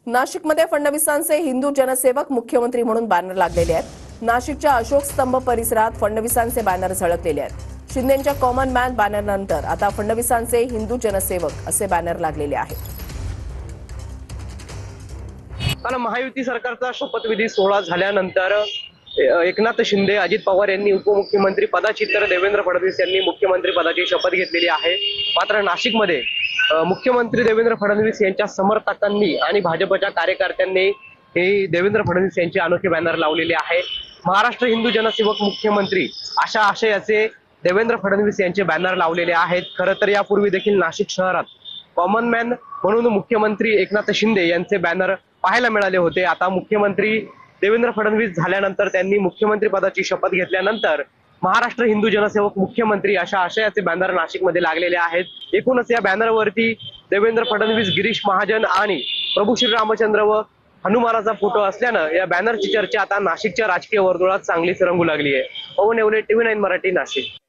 नाशिकमध्ये फडणवीसांचे हिंदू जनसेवक मुख्यमंत्री म्हणून बॅनर लागलेले आहेत। नाशिकच्या अशोक स्तंभ परिसरात फडणवीसांचे बॅनर झळकलेले आहेत। शिंदेंच्या कॉमन मॅन बॅनरनंतर आता फडणवीसांचे हिंदू जनसेवक असे बॅनर लागलेले आहेत। काल महायुती सरकारचा शपथविधी सोहळा झाल्यानंतर एकनाथ शिंदे, अजित पवार यांनी उपमुख्यमंत्री पदाची तर देवेंद्र फडणवीस यांनी मुख्यमंत्री पदाची शपथ घेतलेली आहे। मात्र नाशिकमध्ये मुख्यमंत्री देवेंद्र फडणवीस यांच्या समर्थकांनी आणि भाजपच्या कार्यकर्त्यांनी हे देवेंद्र फडणवीस यांचे अनोखे बॅनर लावलेले आहे। महाराष्ट्र हिंदू जनसेवक मुख्यमंत्री अशा आशयाचे देवेंद्र फडणवीस यांचे बॅनर लावलेले आहेत। खरं तर यापूर्वी देखील नाशिक शहरात कॉमन मॅन म्हणून मुख्यमंत्री एकनाथ शिंदे यांचे बॅनर पाहायला मिळाले होते। आता मुख्यमंत्री देवेंद्र फडणवीस झाल्यानंतर त्यांनी मुख्यमंत्री पदाची शपथ घेतल्यानंतर महाराष्ट्र हिंदू जनसेवक मुख्यमंत्री अशा आशयाचे बॅनर नाशिकमध्ये लागलेले आहेत। एकूणच या बॅनरवरती देवेंद्र फडणवीस, गिरीश महाजन आणि प्रभू श्रीरामचंद्र व हनुमानाचा फोटो असल्यानं या बॅनरची चर्चा आता नाशिकच्या राजकीय वर्तुळात चांगलीच रंगू लागली आहे। पवन येवले, TV9 मराठी, नाशिक।